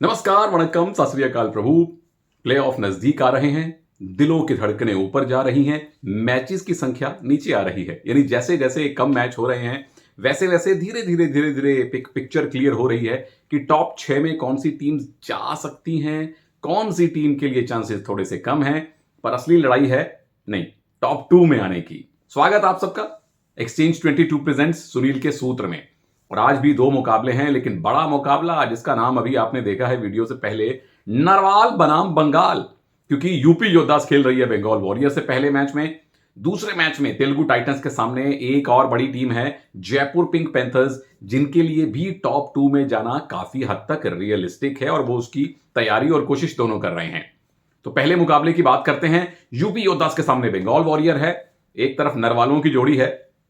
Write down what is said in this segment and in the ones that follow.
नमस्कार, वणक्कम, सत श्री अकाल प्रभु। प्लेऑफ नजदीक आ रहे हैं, दिलों की धड़कनें ऊपर जा रही हैं, मैचेस की संख्या नीचे आ रही है। यानी जैसे जैसे कम मैच हो रहे हैं वैसे वैसे धीरे धीरे पिक्चर क्लियर हो रही है कि टॉप 6 में कौन सी टीम जा सकती हैं, कौन सी टीम के लिए चांसेस थोड़े से कम हैं। पर असली लड़ाई है नहीं, टॉप 2 में आने की। स्वागत आप सबका एक्सचेंज 22 प्रेजेंट्स सुनील के सूत्र में। और आज भी दो मुकाबले हैं, लेकिन बड़ा मुकाबला जिसका नाम अभी आपने देखा है वीडियो से पहले, नरवाल बनाम बंगाल। क्योंकि यूपी योद्धास खेल रही है बंगाल वॉरियर से पहले मैच में। दूसरे मैच में तेलुगु टाइटंस के सामने एक और बड़ी टीम है जयपुर पिंक पैंथर्स, जिनके लिए भी टॉप 2 में जाना काफी हद तक रियलिस्टिक है और वो उसकी तैयारी और कोशिश दोनों कर रहे हैं। तो पहले मुकाबले की बात करते हैं। यूपी योद्धास के सामने बंगाल वॉरियर है। एक तरफ नरवालों की जोड़ी है,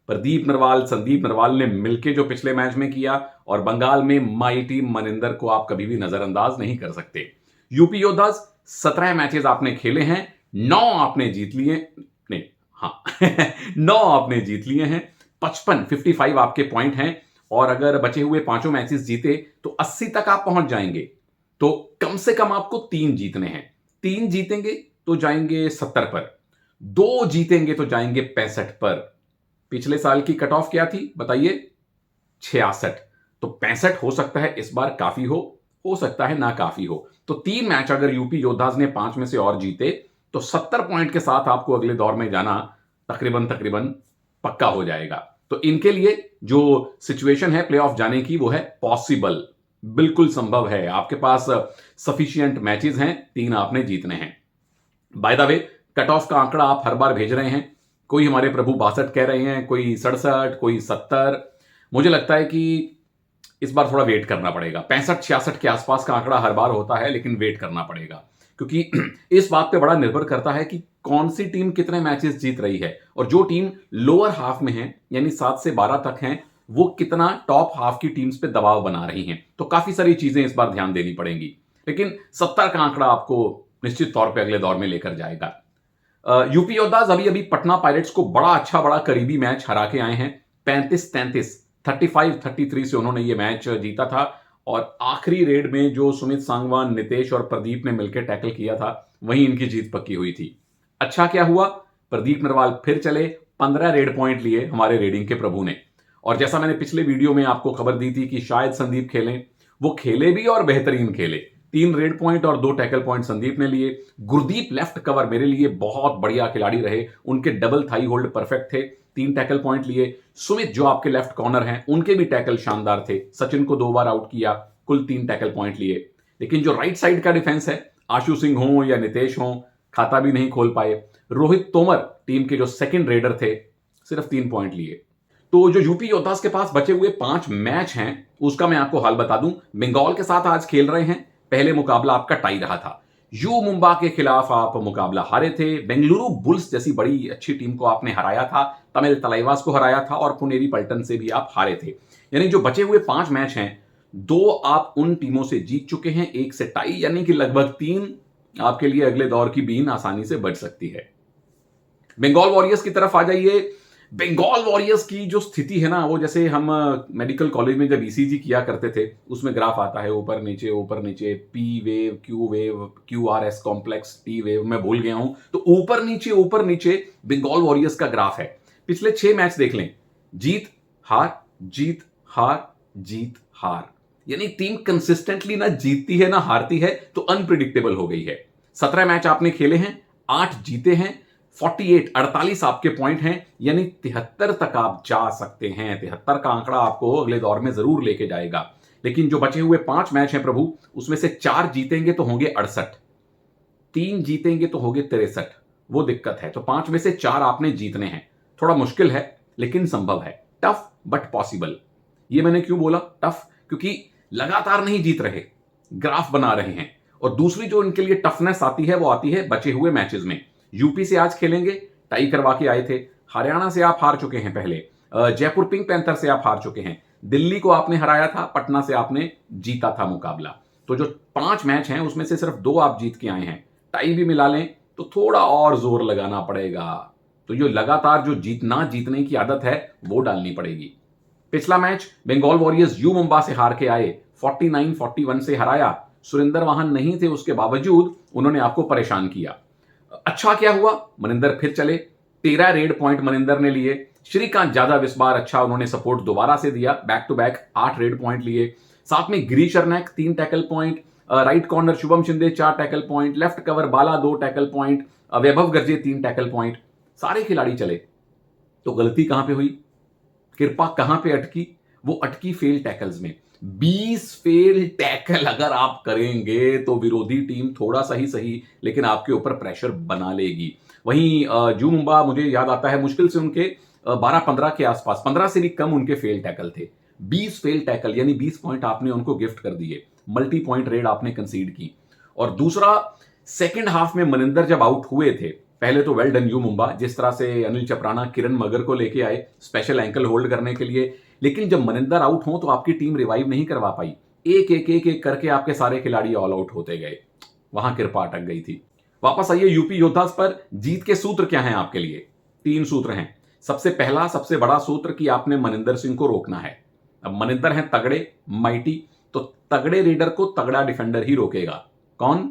प्रदीप नरवाल संदीप नरवाल ने मिलकर जो पिछले मैच में किया, और बंगाल में माई टीम मनिंदर को आप कभी भी नजरअंदाज नहीं कर सकते। यूपी योद्धास 17 मैचेस आपने खेले हैं, 9 आपने जीत लिए, नहीं हाँ 9 आपने जीत लिए हैं, 55 आपके पॉइंट हैं। और अगर बचे हुए पांचों मैचेस जीते तो 80 तक आप पहुंच जाएंगे। तो कम से कम आपको 3 जीतने हैं। 3 जीतेंगे तो जाएंगे 70 पर, 2 जीतेंगे तो जाएंगे 65 पर। पिछले साल की कट ऑफ क्या थी बताइए? 66। तो 65 हो सकता है इस बार काफी हो सकता है ना काफी हो। तो 3 मैच अगर यूपी योद्धास ने 5 में से और जीते तो 70 पॉइंट के साथ आपको अगले दौर में जाना तकरीबन पक्का हो जाएगा। तो इनके लिए जो सिचुएशन है प्लेऑफ जाने की, वो है पॉसिबल, बिल्कुल संभव है। आपके पास सफिशिएंट मैचेस हैं, 3 आपने जीतने हैं। By the way, cut off का आंकड़ा आप हर बार भेज रहे हैं। कोई हमारे प्रभु 62 कह रहे हैं, कोई 67, कोई 70। मुझे लगता है कि इस बार थोड़ा वेट करना पड़ेगा। 65-66 के आसपास का आंकड़ा हर बार होता है, लेकिन वेट करना पड़ेगा, क्योंकि इस बात पे बड़ा निर्भर करता है कि कौन सी टीम कितने मैचेस जीत रही है, और जो टीम लोअर हाफ में है यानी 7 से 12 तक हैं, वो कितना टॉप हाफ की टीम्स पे दबाव बना रही हैं। तो काफी सारी चीजें इस बार ध्यान देनी पड़ेंगी, लेकिन 70 का आंकड़ा आपको निश्चित तौर पर अगले दौर में लेकर जाएगा। यूपी योद्धास अभी पटना पायरेट्स को बड़ा करीबी मैच हरा के आए हैं। 35-33, 35-33 से उन्होंने ये मैच जीता था। और आखिरी रेड में जो सुमित सांगवान, नितेश और प्रदीप ने मिलकर टैकल किया था, वहीं इनकी जीत पक्की हुई थी। अच्छा क्या हुआ, प्रदीप नरवाल फिर चले, 15 रेड पॉइंट लिए हमारे रेडिंग के प्रभु ने। और जैसा मैंने पिछले वीडियो में आपको खबर दी थी कि शायद संदीप खेलें, वो खेले भी और बेहतरीन खेले। 3 रेड पॉइंट और 2 टैकल पॉइंट संदीप ने लिए। गुरदीप लेफ्ट कवर मेरे लिए बहुत बढ़िया खिलाड़ी रहे, उनके डबल थाई होल्ड परफेक्ट थे, 3 टैकल पॉइंट लिए। सुमित जो आपके लेफ्ट कॉर्नर हैं, उनके भी टैकल शानदार थे। सचिन को 2 बार आउट किया, कुल 3 टैकल पॉइंट लिए। लेकिन जो राइट साइड का डिफेंस है, आशु सिंह हो या नितेश हो, खाता भी नहीं खोल पाए। रोहित तोमर टीम के जो सेकंड रेडर थे, सिर्फ 3 पॉइंट लिए। तो जो यूपी योद्धास के पास बचे हुए 5 मैच हैं, उसका मैं आपको हाल बता दूं। बंगाल के साथ आज खेल रहे हैं। पहले मुकाबला आपका टाई रहा था। यू मुंबा के खिलाफ आप मुकाबला हारे थे। बेंगलुरु बुल्स जैसी बड़ी अच्छी टीम को आपने हराया था, तमिल तलाइवास को हराया था, और पुनेरी पल्टन से भी आप हारे थे। यानी जो बचे हुए 5 मैच हैं, 2 आप उन टीमों से जीत चुके हैं, 1 से टाई, यानी कि लगभग 3 आपके लिए अगले दौर की बीन आसानी से बच सकती है। बंगाल वॉरियर्स की तरफ आ जाइए। बंगाल वॉरियर्स की जो स्थिति है ना, वो जैसे हम मेडिकल कॉलेज में जब ईसीजी किया करते थे, उसमें ग्राफ आता है ऊपर नीचे, P wave, Q R S complex, T wave, मैं भूल गया हूं। तो ऊपर नीचे बंगाल वॉरियर्स का ग्राफ है। पिछले 6 मैच देख लें, जीत हार जीत हार जीत हार, यानी टीम कंसिस्टेंटली ना जीतती है ना हारती है, तो अनप्रिडिक्टेबल हो गई है। 17 मैच आपने खेले हैं, 8 जीते हैं, 48 आपके पॉइंट हैं, यानी 73 तक आप जा सकते हैं। 73 का आंकड़ा आपको अगले दौर में जरूर लेके जाएगा। लेकिन जो बचे हुए 5 मैच हैं प्रभु, उसमें से 4 जीतेंगे तो होंगे 68, 3 जीतेंगे तो होंगे 63, वो दिक्कत है। तो 5 में से 4 आपने जीतने हैं। थोड़ा मुश्किल है, लेकिन संभव है। Tough but possible. ये मैंने क्यों बोला टफ? क्योंकि लगातार नहीं जीत रहे, ग्राफ बना रहे हैं। और दूसरी जो इनके लिए टफनेस आती है, वो आती है बचे हुए मैचेस में। यूपी से आज खेलेंगे, टाई करवा के आए थे। हरियाणा से आप हार चुके हैं पहले। जयपुर पिंक पैंथर से आप हार चुके हैं। दिल्ली को आपने हराया था, पटना से आपने जीता था मुकाबला। तो जो 5 मैच हैं, उसमें से सिर्फ 2 आप जीत के आए हैं। टाई भी मिला लें तो थोड़ा और जोर लगाना पड़ेगा। तो जो लगातार जो जीतने की आदत है, वो डालनी पड़ेगी। पिछला मैच बंगाल वॉरियर्स यू मुंबा से हार के आए, 49-41 से हराया। सुरेंद्र वहां नहीं थे, उसके बावजूद उन्होंने आपको परेशान किया। अच्छा क्या हुआ, मनिंदर फिर चले, 13 रेड पॉइंट मनिंदर ने लिए। श्रीकांत यादव इस बार अच्छा उन्होंने सपोर्ट दोबारा से दिया, back to back 8 raid point लिए। साथ में Girish Ernak 3 tackle point, right corner Shubham Shinde 4 tackle point, left cover Bala 2 tackle point, Vaibhav Garje 3 tackle point. सारे खिलाड़ी चले। तो गलती कहां पे हुई, कृपा कहां पे अटकी, वो अटकी फेल टैकल्स में। 20 फेल टैकल अगर आप करेंगे तो विरोधी टीम थोड़ा सा ही सही लेकिन आपके ऊपर प्रेशर बना लेगी। वहीं जू मुंबा, मुझे याद आता है मुश्किल से उनके 12-15 के आसपास, 15 से भी कम उनके फेल टैकल थे। 20 फेल टैकल यानी 20 पॉइंट आपने उनको गिफ्ट कर दिए, मल्टी पॉइंट रेड आपने कंसीड की। और दूसरा, सेकेंड हाफ में मनिंदर जब आउट हुए थे, पहले तो वेल डन यू मुंबा, जिस तरह से अनिल चपराना किरण मगर को लेके आए स्पेशल एंकल होल्ड करने के लिए, लेकिन जब मनिंदर आउट हो तो आपकी टीम रिवाइव नहीं करवा पाई। एक एक एक एक करके आपके सारे खिलाड़ी ऑल आउट होते गए, वहां कृपा अटक गई थी। वापस आइए यूपी योद्धास पर। जीत के सूत्र क्या हैं आपके लिए? 3 सूत्र हैं। सबसे पहला, सबसे बड़ा सूत्र कि आपने मनिंदर सिंह को रोकना है। अब मनिंदर हैं तगड़े, माइटी, तो तगड़े रेडर को तगड़ा डिफेंडर ही रोकेगा। कौन?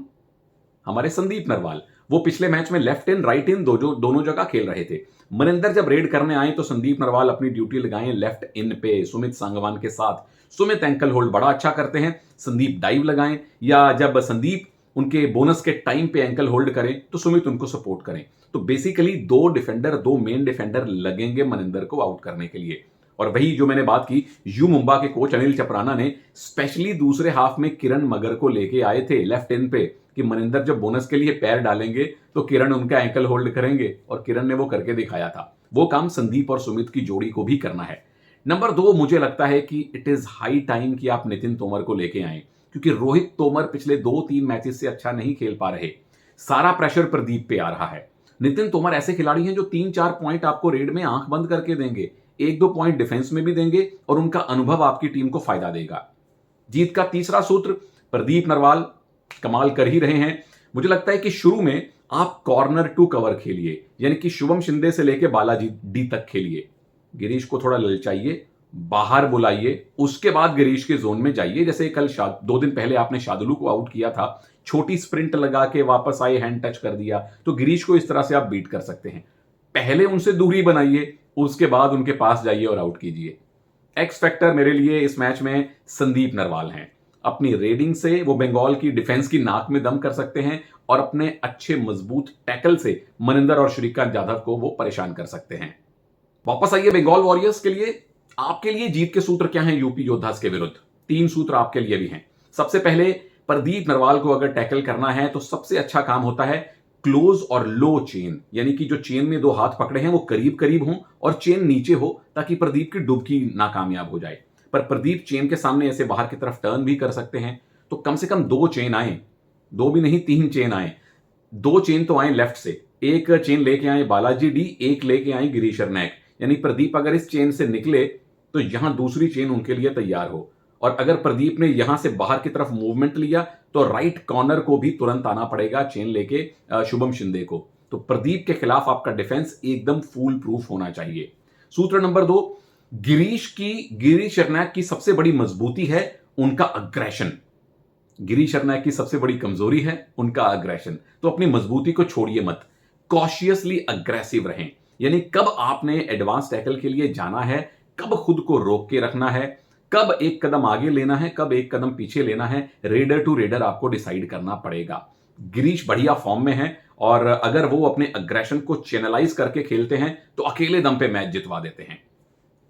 हमारे संदीप नरवाल। वो पिछले मैच में लेफ्ट इन राइट इन दोनों जगह खेल रहे थे। मनिंदर जब रेड करने आए तो संदीप नरवाल अपनी ड्यूटी लगाएं लेफ्ट इन पे सुमित सांगवान के साथ। सुमित एंकल होल्ड बड़ा अच्छा करते हैं, संदीप डाइव लगाएं, या जब संदीप उनके बोनस के टाइम पे एंकल होल्ड करें तो सुमित उनको सपोर्ट करें। तो बेसिकली 2 डिफेंडर, 2 मेन डिफेंडर लगेंगे मनिंदर को आउट करने के लिए। और वही जो मैंने बात की, यू मुंबा के कोच अनिल चपराना ने स्पेशली दूसरे हाफ में किरण मगर को लेके आए थे लेफ्ट इन पे कि मनिंदर जब बोनस के लिए पैर डालेंगे तो किरण उनका एंकल होल्ड करेंगे, और किरण ने वो करके दिखाया था। वो काम संदीप और सुमित की जोड़ी को भी करना है। नंबर 2, मुझे लगता है कि इट इज हाई टाइम कि आप नितिन तोमर को लेके आए, क्योंकि रोहित तोमर पिछले 2-3 मैचेस से अच्छा नहीं खेल पा रहे। सारा प्रेशर प्रदीप पे आ रहा है। नितिन तोमर ऐसे खिलाड़ी हैं जो 3-4 पॉइंट आपको रेड में आंख बंद करके देंगे, 1-2 पॉइंट डिफेंस में भी देंगे, और उनका अनुभव आपकी टीम को फायदा देगा। जीत का तीसरा सूत्र, प्रदीप नरवाल कमाल कर ही रहे हैं। मुझे लगता है कि शुरू में आप कॉर्नर टू कवर खेलिए, यानी कि शुभम शिंदे से लेके बालाजी डी तक खेलिए। गिरीश को थोड़ा ललचाइए, बाहर बुलाइए, उसके बाद गिरीश के जोन में जाइए। जैसे कल 2 दिन पहले आपने शादुलू को आउट किया था, छोटी स्प्रिंट लगा के वापस आए, हैंड टच कर दिया, तो गिरीश को इस तरह से आप बीट कर सकते हैं। पहले उनसे दूरी बनाइए, उसके बाद उनके पास जाइए और आउट कीजिए। एक्स फैक्टर मेरे लिए इस मैच में संदीप नरवाल हैं। अपनी रेडिंग से वो बंगाल की डिफेंस की नाक में दम कर सकते हैं, और अपने अच्छे मजबूत टैकल से मनिंदर और श्रीकांत यादव को वो परेशान कर सकते हैं। वापस आइए बंगाल वॉरियर्स के लिए। आपके लिए जीत के सूत्र क्या हैं यूपी योद्धास के विरुद्ध? 3 सूत्र आपके लिए भी हैं। सबसे पहले, प्रदीप नरवाल को अगर टैकल करना है तो सबसे अच्छा काम होता है क्लोज और लो चेन, यानी कि जो चेन में 2 हाथ पकड़े हैं वो करीब करीब हों और चेन नीचे हो, ताकि प्रदीप की डुबकी नाकामयाब हो जाए। पर प्रदीप चेन के सामने ऐसे बाहर की तरफ टर्न भी कर सकते हैं, तो कम से कम 2 चेन आए, 2 भी नहीं 3 चेन आए। 2 चेन तो आए लेफ्ट से, एक चेन लेके आए बालाजी डी, एक लेके आए गिरीश अर्नैक, यानी प्रदीप अगर इस चेन से निकले तो यहां दूसरी चेन उनके लिए तैयार हो। और अगर प्रदीप ने यहां से बाहर की तरफ मूवमेंट लिया तो राइट कॉर्नर को भी तुरंत आना पड़ेगा चेन लेके शुभम शिंदे को। तो प्रदीप के खिलाफ आपका डिफेंस एकदम फूल प्रूफ होना चाहिए। सूत्र नंबर 2, गिरीश अर्नैक की सबसे बड़ी मजबूती है उनका अग्रेशन, गिरीश अर्नैक की सबसे बड़ी कमजोरी है उनका अग्रेशन। तो अपनी मजबूती को छोड़िए मत, कॉशियसली अग्रेसिव रहें, यानी कब आपने एडवांस टैकल के लिए जाना है, कब खुद को रोक के रखना है, कब एक कदम आगे लेना है, कब एक कदम पीछे लेना है, रेडर टू रेडर आपको डिसाइड करना पड़ेगा। गिरीश बढ़िया फॉर्म में है, और अगर वो अपने अग्रेशन को चैनलाइज करके खेलते हैं तो अकेले दम पे मैच जितवा देते हैं।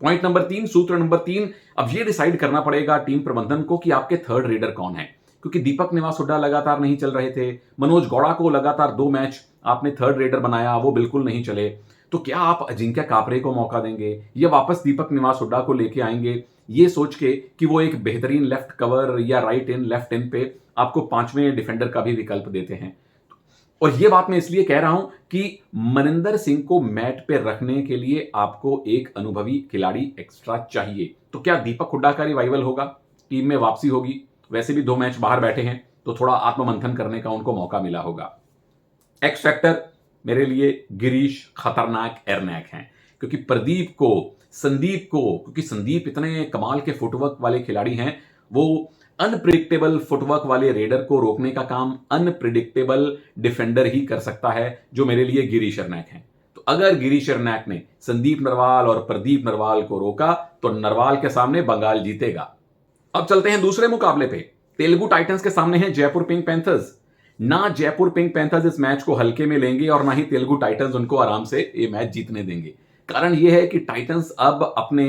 पॉइंट नंबर 3, सूत्र नंबर 3, अब ये डिसाइड करना पड़ेगा टीम प्रबंधन को कि आपके थर्ड रेडर कौन है, क्योंकि दीपक निवास हुड्डा लगातार नहीं चल रहे थे, मनोज गौड़ा को लगातार 2 मैच आपने थर्ड रेडर बनाया, वो बिल्कुल नहीं चले। तो क्या आप अजिंक्य कापरे को मौका देंगे या वापस दीपक निवास हुड्डा को लेके आएंगे, ये सोच के कि वो एक बेहतरीन लेफ्ट कवर या राइट इन लेफ्ट इन पे आपको 5वें डिफेंडर का भी विकल्प देते हैं। और ये बात मैं इसलिए कह रहा हूं कि मनिंदर सिंह को मैट पे रखने के लिए आपको एक अनुभवी खिलाड़ी एक्स्ट्रा चाहिए। तो क्या दीपक हुड्डा का रिवाइवल होगा, टीम में वापसी होगी? वैसे भी 2 मैच बाहर बैठे हैं तो थोड़ा आत्ममंथन करने का उनको मौका मिला होगा। एक्स फैक्टर मेरे लिए गिरीश खतरनाक अर्नैक हैं, क्योंकि प्रदीप को, संदीप को, क्योंकि संदीप इतने कमाल के फुटवर्क वाले खिलाड़ी हैं, वो अनप्रिडिक्टेबल फुटवर्क वाले रेडर को रोकने का काम अनप्रिडिक्टेबल डिफेंडर ही कर सकता है, जो मेरे लिए गिरी शरनैक है। तो अगर गिरी शरनैक ने संदीप नरवाल और प्रदीप नरवाल को रोका तो नरवाल के सामने बंगाल जीतेगा। अब चलते हैं दूसरे मुकाबले पे। तेलुगु टाइटंस के सामने है जयपुर पिंक पैंथर्स। ना जयपुर पिंक पैंथर्स इस मैच को हल्के में लेंगे और ना ही तेलुगु टाइटंस उनको आराम से ये मैच जीतने देंगे। कारण यह है कि टाइटंस अब अपने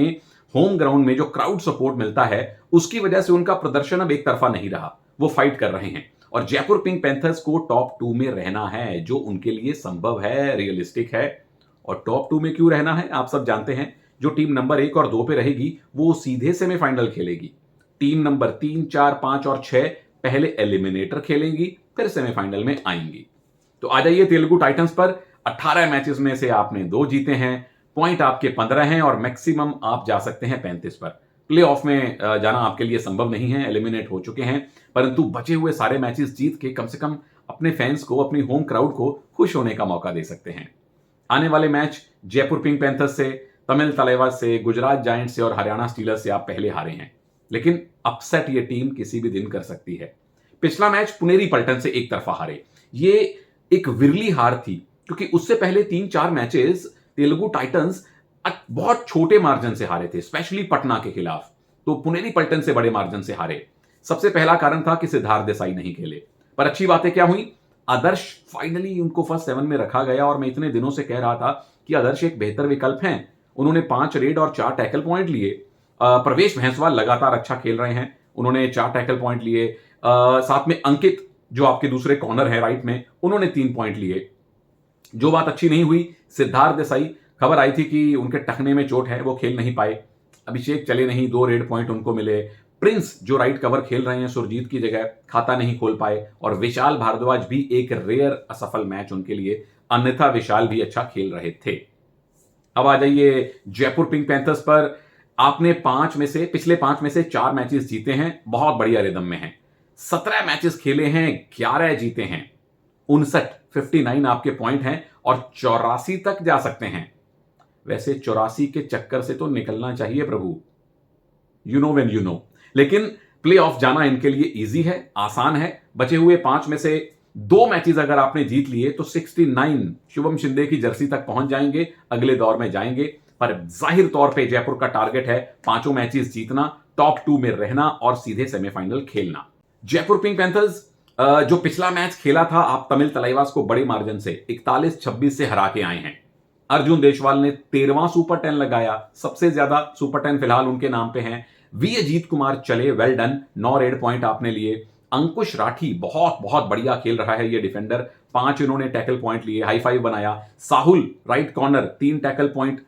होम ग्राउंड में जो क्राउड सपोर्ट मिलता है उसकी वजह से उनका प्रदर्शन अब एक तरफा नहीं रहा, वो फाइट कर रहे हैं और जयपुर पिंक पैंथर्स को टॉप 2 में रहना है, जो उनके लिए संभव है, रियलिस्टिक है। और टॉप 2 में क्यों रहना है आप सब जानते हैं। जो टीम नंबर 1 और 2 पे रहेगी वो सीधे सेमीफाइनल खेलेगी। टीम नंबर 3, 4, 5 और 6 पहले एलिमिनेटर खेलेंगी, फिर सेमीफाइनल में आएंगी। तो आ जाइए तेलुगु टाइटंस पर। 18 मैचेस में से आपने 2 जीते हैं, पॉइंट आपके 15 हैं और मैक्सिमम आप जा सकते हैं 35 पर। प्ले ऑफ में जाना आपके लिए संभव नहीं है, एलिमिनेट हो चुके हैं, परंतु बचे हुए सारे मैचेस जीत के कम से कम अपने फैंस को, अपनी होम क्राउड को खुश होने का मौका दे सकते हैं। आने वाले मैच जयपुर पिंक पैंथर्स से, तमिल तलैवास से, गुजरात जायंट्स से और हरियाणा स्टीलर्स से आप पहले हारे हैं, लेकिन अपसेट ये टीम किसी भी दिन कर सकती है। पिछला मैच पुनेरी पल्टन से एक तरफा हारे, ये एक विरली हार थी क्योंकि उससे पहले 3-4 मैचेस तेलुगु टाइटंस बहुत छोटे मार्जिन से हारे थे, स्पेशली पटना के खिलाफ। तो पुनेरी पल्टन से बड़े मार्जिन से हारे। सबसे पहला कारण था कि सिद्धार्थ देसाई नहीं खेले, पर अच्छी बातें क्या हुई, आदर्श फाइनली उनको फर्स्ट 7 में रखा गया और मैं इतने दिनों से कह रहा था कि आदर्श एक बेहतर विकल्प हैं। उन्होंने 5 रेड और 4 टैकल पॉइंट लिए। प्रवेश भैंसवाल लगातार अच्छा खेल रहे हैं, उन्होंने 4 टैकल पॉइंट लिए। साथ में अंकित जो आपके दूसरे कॉर्नर है राइट में, उन्होंने 3 पॉइंट लिए। जो बात अच्छी नहीं हुई, सिद्धार्थ देसाई, खबर आई थी कि उनके टखने में चोट है, वो खेल नहीं पाए। अभिषेक चले नहीं, 2 रेड पॉइंट उनको मिले। प्रिंस जो राइट कवर खेल रहे हैं सुरजीत की जगह, खाता नहीं खोल पाए। और विशाल भारद्वाज भी एक रेयर असफल मैच उनके लिए, अन्यथा विशाल भी अच्छा खेल रहे थे। अब आ जाइए जयपुर पिंक पैंथर्स पर। आपने पिछले 5 में से 4 मैचेस जीते हैं, बहुत बढ़िया रिदम में हैं। 17 मैचेस खेले हैं, 11 जीते हैं, 59 आपके पॉइंट हैं और 84 तक जा सकते हैं। वैसे 84 के चक्कर से तो निकलना चाहिए Prabhu, you know when you know. लेकिन प्ले ऑफ जाना इनके लिए इजी है, आसान है। बचे हुए 5 में से 2 मैचेस अगर आपने जीत लिए तो 69 शुभम शिंदे की जर्सी तक पहुंच जाएंगे, अगले दौर में जाएंगे। पर जाहिर तौर पे जयपुर का टारगेट है 5 मैचेस जीतना, टॉप 2 में रहना और सीधे सेमीफाइनल खेलना। जयपुर पिंक पैंथर्स जो पिछला मैच खेला था, आप तमिल तलैवास को बड़े मार्जिन से 41-26 से हरा के आए हैं। अर्जुन देशवाल ने 13वां सुपर 10 लगाया, सबसे ज्यादा सुपर 10 फिलहाल उनके नाम पे हैं। वी अजीत कुमार चले, वेल डन, 9 रेड पॉइंट आपने लिए। अंकुश राठी बहुत बहुत बढ़िया खेल रहा है ये डिफेंडर, 5 इन्होंने टैकल पॉइंट लिए, हाई फाइव बनाया। साहुल राइट कॉर्नर 3 टैकल पॉइंट,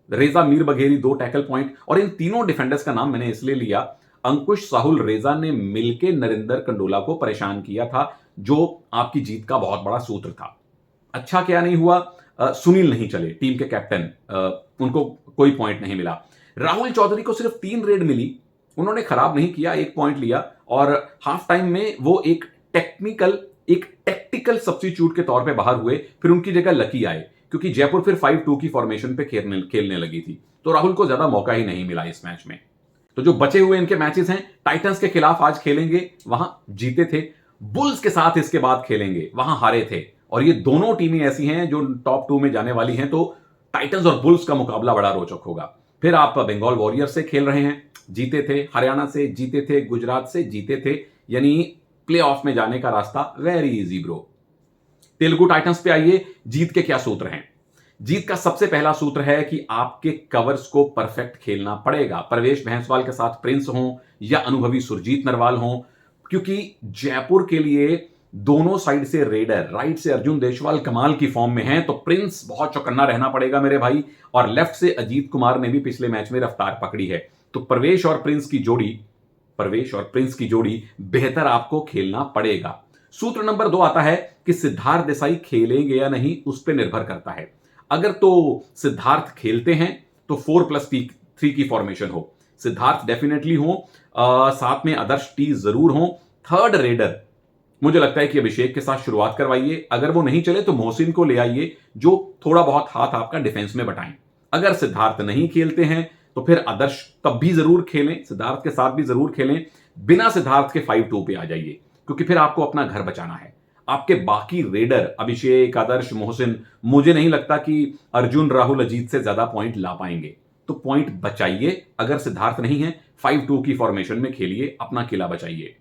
रेजा मीर बघेरी 2 टैकल पॉइंट। और इन तीनों डिफेंडर्स का नाम मैंने इसलिए लिया, अंकुश, साहुल, रेजा ने मिलकर नरेंद्र कंडोला को परेशान किया था, जो आपकी जीत का बहुत बड़ा सूत्र था। अच्छा क्या नहीं हुआ, सुनील नहीं चले, टीम के कैप्टन, उनको कोई पॉइंट नहीं मिला। राहुल चौधरी को सिर्फ 3 रेड मिली, उन्होंने खराब नहीं किया, 1 पॉइंट लिया और हाफ टाइम में वो एक टेक्टिकल सब्स्टिट्यूट के तौर पे बाहर हुए। फिर उनकी जगह लकी आए क्योंकि जयपुर फिर 5-2 की फॉर्मेशन पे खेलने लगी थी, तो राहुल को ज्यादा मौका ही नहीं मिला इस मैच में। तो जो बचे हुए इनके मैचेस हैं, टाइटंस के खिलाफ आज खेलेंगे, वहां जीते थे। बुल्स के साथ इसके बाद खेलेंगे, वहां हारे थे। और ये दोनों टीमें ऐसी हैं जो टॉप 2 में जाने वाली हैं, तो टाइटंस और बुल्स का मुकाबला बड़ा रोचक होगा। फिर आप बंगाल वॉरियर्स से खेल रहे हैं, जीते थे, हरियाणा से जीते थे, गुजरात से जीते थे, यानी प्ले ऑफ में जाने का रास्ता very easy bro. Telugu Titans पे आइए, जीत के क्या सूत्र हैं। जीत का सबसे पहला सूत्र है कि आपके कवर्स को परफेक्ट खेलना पड़ेगा। प्रवेश भैंसवाल के साथ प्रिंस हो या अनुभवी सुरजीत नरवाल हो, क्योंकि जयपुर के लिए दोनों साइड से रेडर, राइट से अर्जुन देशवाल कमाल की फॉर्म में हैं, तो प्रिंस बहुत चौकन्ना रहना पड़ेगा मेरे भाई। और लेफ्ट से अजीत कुमार ने भी पिछले मैच में रफ्तार पकड़ी है, तो प्रवेश और प्रिंस की जोड़ी बेहतर आपको खेलना पड़ेगा। सूत्र नंबर 2 आता है कि सिद्धार्थ देसाई खेलेंगे या नहीं, उस पर निर्भर करता है। अगर तो सिद्धार्थ खेलते हैं तो 4+3 की फॉर्मेशन हो, सिद्धार्थ डेफिनेटली हो, साथ में आदर्श टी जरूर हो। थर्ड रेडर मुझे लगता है कि अभिषेक के साथ शुरुआत करवाइए, अगर वो नहीं चले तो मोहसिन को ले आइए, जो थोड़ा बहुत हाथ आपका डिफेंस में बटाएं। अगर सिद्धार्थ नहीं खेलते हैं तो फिर आदर्श तब भी जरूर खेलें, सिद्धार्थ के साथ भी जरूर खेलें। बिना सिद्धार्थ के 5-2 पे आ जाइए, क्योंकि फिर आपको अपना घर बचाना है। आपके बाकी रेडर अभिषेक, आदर्श, मोहसिन, मुझे नहीं लगता कि अर्जुन, राहुल, अजीत से ज्यादा पॉइंट ला पाएंगे। तो पॉइंट बचाइए। अगर सिद्धार्थ नहीं है, 5-2 की फॉर्मेशन में खेलिए, अपना किला बचाइए।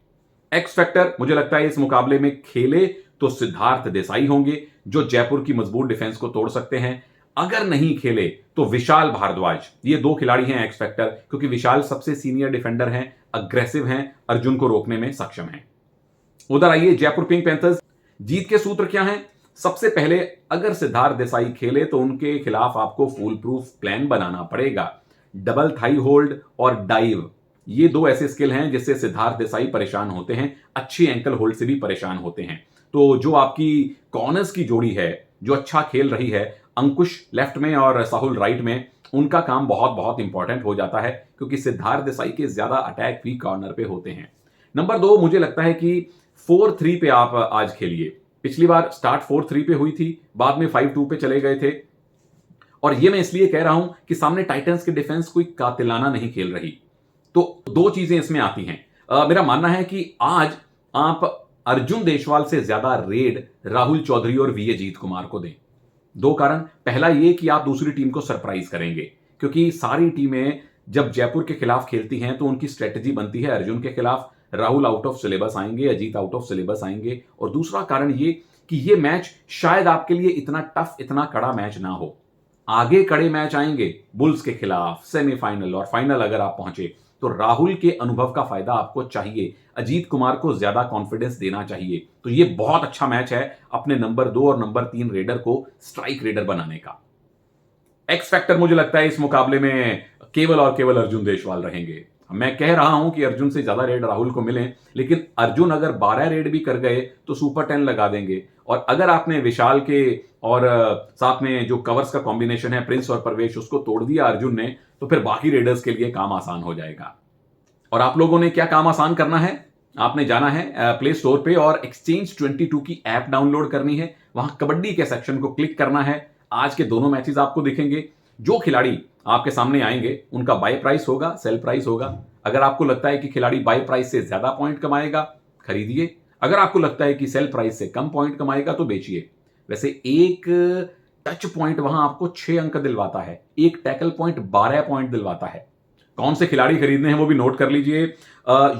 एक्स फैक्टर मुझे लगता है इस मुकाबले में खेले तो सिद्धार्थ देसाई होंगे, जो जयपुर की मजबूत डिफेंस को तोड़ सकते हैं। अगर नहीं खेले तो विशाल भारद्वाज। ये दो खिलाड़ी हैं एक्स फैक्टर, क्योंकि विशाल सबसे सीनियर डिफेंडर हैं, अग्रेसिव हैं, अर्जुन को रोकने में सक्षम हैं। उधर आइए जयपुर पिंक पैंथर्स। जीत के सूत्र क्या हैं? सबसे पहले, अगर सिद्धार्थ देसाई खेले तो उनके खिलाफ आपको फुल प्रूफ प्लान बनाना पड़ेगा। डबल थाई होल्ड और डाइव, ये दो ऐसे स्किल हैं जिससे सिद्धार्थ देसाई परेशान होते हैं, अच्छी एंकल होल्ड से भी परेशान होते हैं। तो जो आपकी कॉर्नर्स की जोड़ी है, जो अच्छा खेल रही है, अंकुश लेफ्ट में और साहुल राइट में, उनका काम बहुत बहुत इंपॉर्टेंट हो जाता है, क्योंकि सिद्धार्थ देसाई के ज्यादा अटैक भी कॉर्नर पे होते हैं। नंबर 2, मुझे लगता है कि 4-3 पे आप आज खेलिए। पिछली बार स्टार्ट 4-3 पे हुई थी, बाद में 5-2 पे चले गए थे। और ये मैं इसलिए कह रहा हूं कि सामने टाइटंस की डिफेंस कोई कातिलाना नहीं खेल रही। तो दो चीजें इसमें आती हैं। मेरा मानना है कि आज आप अर्जुन देशवाल से ज्यादा रेड राहुल चौधरी और वी अजीत कुमार को दें। दो कारण। पहला ये कि आप दूसरी टीम को सरप्राइज करेंगे, क्योंकि सारी टीमें जब जयपुर के खिलाफ खेलती हैं तो उनकी स्ट्रेटजी बनती है अर्जुन के खिलाफ, राहुल आउट ऑफ सिलेबस आएंगे, अजीत आउट ऑफ सिलेबस आएंगे। और दूसरा कारण ये कि ये मैच शायद आपके लिए इतना टफ, इतना कड़ा मैच ना हो। आगे कड़े मैच आएंगे, बुल्स के खिलाफ सेमीफाइनल और फाइनल अगर आप पहुंचे तो राहुल के अनुभव का फायदा आपको चाहिए, अजीत कुमार को ज्यादा कॉन्फिडेंस देना चाहिए। तो ये बहुत अच्छा मैच है अपने नंबर 2 और नंबर 3 रेडर को स्ट्राइक रेडर बनाने का। एक्स फैक्टर मुझे लगता है इस मुकाबले में केवल और केवल अर्जुन देशवाल रहेंगे। मैं कह रहा हूं कि अर्जुन से ज्यादा रेड राहुल को मिले, लेकिन अर्जुन अगर 12 रेड भी कर गए तो सुपर 10 लगा देंगे। और अगर आपने विशाल के और साथ में जो कवर्स का कॉम्बिनेशन है प्रिंस और परवेश, उसको तोड़ दिया अर्जुन ने, तो फिर बाकी रेडर्स के लिए काम आसान हो जाएगा। और आप लोगों ने क्या काम आसान करना है? आपने जाना है प्ले स्टोर पे और एक्सचेंज 22 की ऐप डाउनलोड करनी है। वहां कबड्डी के सेक्शन को क्लिक करना है। आज के दोनों मैचेस आपको दिखेंगे। जो खिलाड़ी आपके सामने आएंगे उनका बाय प्राइस होगा, सेल प्राइस होगा। अगर आपको लगता है कि खिलाड़ी बाय प्राइस से ज्यादा पॉइंट कमाएगा, खरीदिए। अगर आपको लगता है कि सेल प्राइस से कम पॉइंट कमाएगा तो बेचिए। वैसे एक टच पॉइंट वहां आपको 6 अंक दिलवाता है, एक टैकल पॉइंट 12 पॉइंट दिलवाता है। कौन से खिलाड़ी खरीदने हैं वो भी नोट कर लीजिए।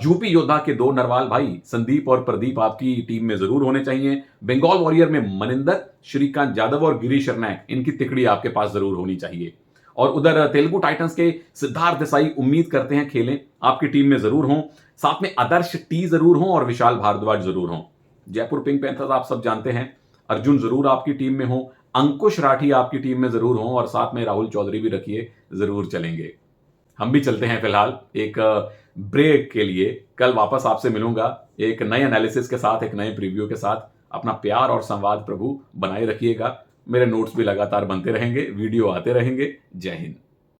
यूपी योद्धा के 2 नरवाल भाई संदीप और प्रदीप आपकी टीम में जरूर होने चाहिए। बंगाल वॉरियर में मनिंदर, श्रीकांत यादव और गिरीश शर्नायक, इनकी तिकड़ी आपके पास जरूर होनी चाहिए। और उधर तेलुगु टाइटंस के सिद्धार्थ देसाई उम्मीद करते हैं खेलें, आपकी टीम में जरूर हों। साथ में आदर्श टी जरूर हों और विशाल भारद्वाज जरूर हों। जयपुर पिंक पैंथर्स आप सब जानते हैं, अर्जुन जरूर आपकी टीम में हो, अंकुश राठी आपकी टीम में जरूर हो, और साथ में राहुल चौधरी भी रखिए, जरूर चलेंगे। हम भी चलते हैं फिलहाल एक ब्रेक के लिए। कल वापस आपसे मिलूंगा एक नए एनालिसिस के साथ, एक नए प्रीव्यू के साथ। अपना प्यार और संवाद प्रभु बनाए रखिएगा। मेरे नोट्स भी लगातार बनते रहेंगे, वीडियो आते रहेंगे। जय हिंद।